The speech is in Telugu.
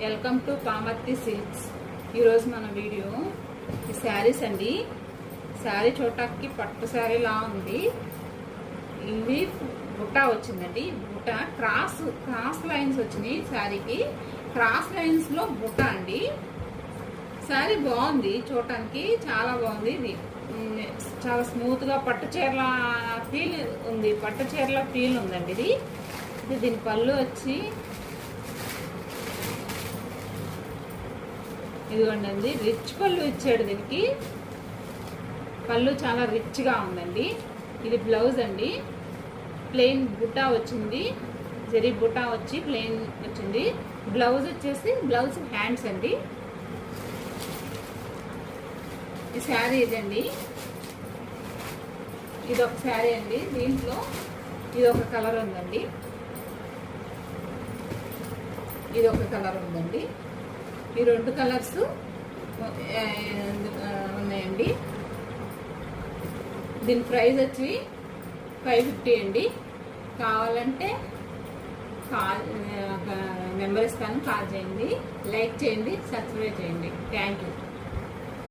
Welcome to Pamarthi silks. ఈరోజు మన వీడియో ఈ శారీస్ అండి. శారీ చూడటానికి పట్టు శారీ లా ఉంది. ఇది బుట్ట వచ్చిందండి. బుట్ట క్రాస్ లైన్స్ వచ్చినాయి. శారీకి క్రాస్ లైన్స్ లో బుట్ట అండి. శారీ బాగుంది, చూడటానికి చాలా బాగుంది. ఇది చాలా స్మూత్ గా పట్టు చీరల ఫీల్ ఉంది. పట్టు చీరల ఫీల్ ఉందండి. ఇది దీని పళ్ళు వచ్చి ఇదిగోండి, రిచ్ పళ్ళు ఇచ్చాడు. దీనికి పళ్ళు చాలా రిచ్ గా ఉందండి. ఇది బ్లౌజ్ అండి. ప్లెయిన్ బుట్టా వచ్చింది, జరీ బుట్టా వచ్చి ప్లెయిన్ వచ్చింది. బ్లౌజ్ వచ్చేసి బ్లౌజ్ హ్యాండ్స్ అండి. ఈ శారీ ఇదండి. ఇది ఒక శారీ అండి. దీంట్లో ఇది ఒక కలర్ ఉందండి, ఇది ఒక కలర్ ఉందండి. ఈ రెండు కలర్స్ ఉన్నాయండి. దీని ప్రైస్ వచ్చి 550 అండి. కావాలంటే నెంబర్ ఇస్తాను, కాల్ చేయండి, లైక్ చేయండి, సబ్స్క్రైబ్ చేయండి. Thank you.